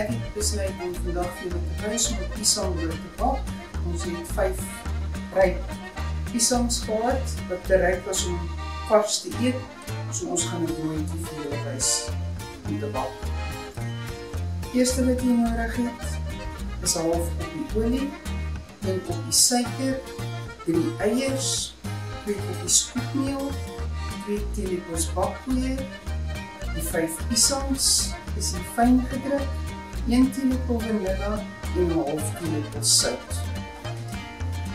Ek het besluit om vandag vir julle te wys om 'n piesangbrood te bak. Ons het 5 ryp piesangs gehad wat bereid was om vars te eet. So ons gaan 'n broodjie vir julle wys om te bak. Eerste wat jy nodig het is 'n half koppie olie, 1 koppie suiker, 3 eiers, 2 koppies koekmeel, 2 teelepels bakpoeier, die 5 piesangs is hier fyn gedruk, 1 teelepel vanilla en 'n half teelepel sout.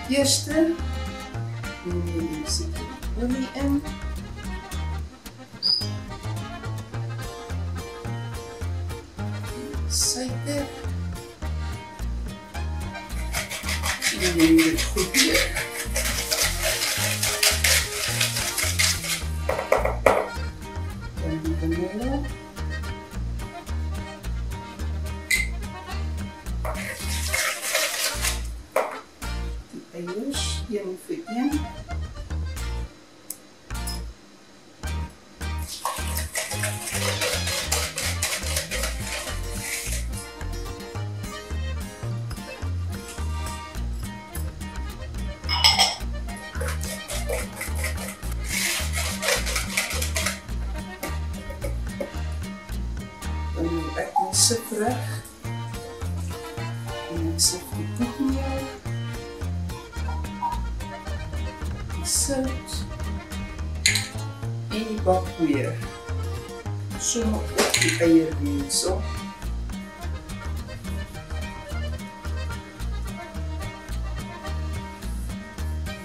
Eerste neem jy die olie in. Suiker. En neem dit goed deur. Dan die vanilla. Die eiers, 1 vir 1. Dan neem ek my sif reg en ek sif die koekmeel, die sout en die bakpoeier. Sommer op die eiermengsel.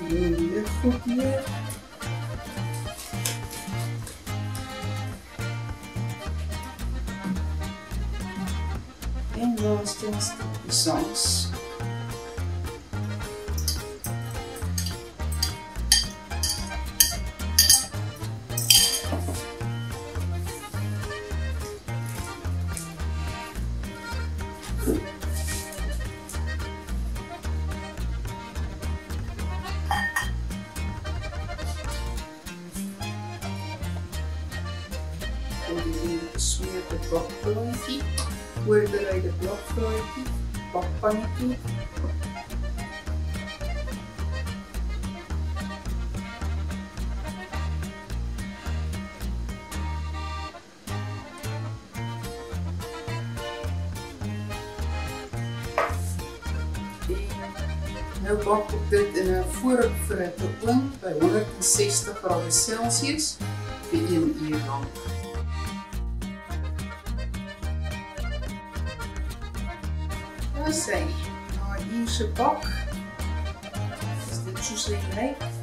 Neem weer goed deur. En laastens die piesangs. En die gesmeerde bakblaadjie, voorbereide blokvlaaitjie, bakpannetjie. Nou bak ek dit in 'n vooropgerichte oond by 160°C vir 1 uur lank. Nou sê, na 'n uur se bak, is dit soos hy lyk.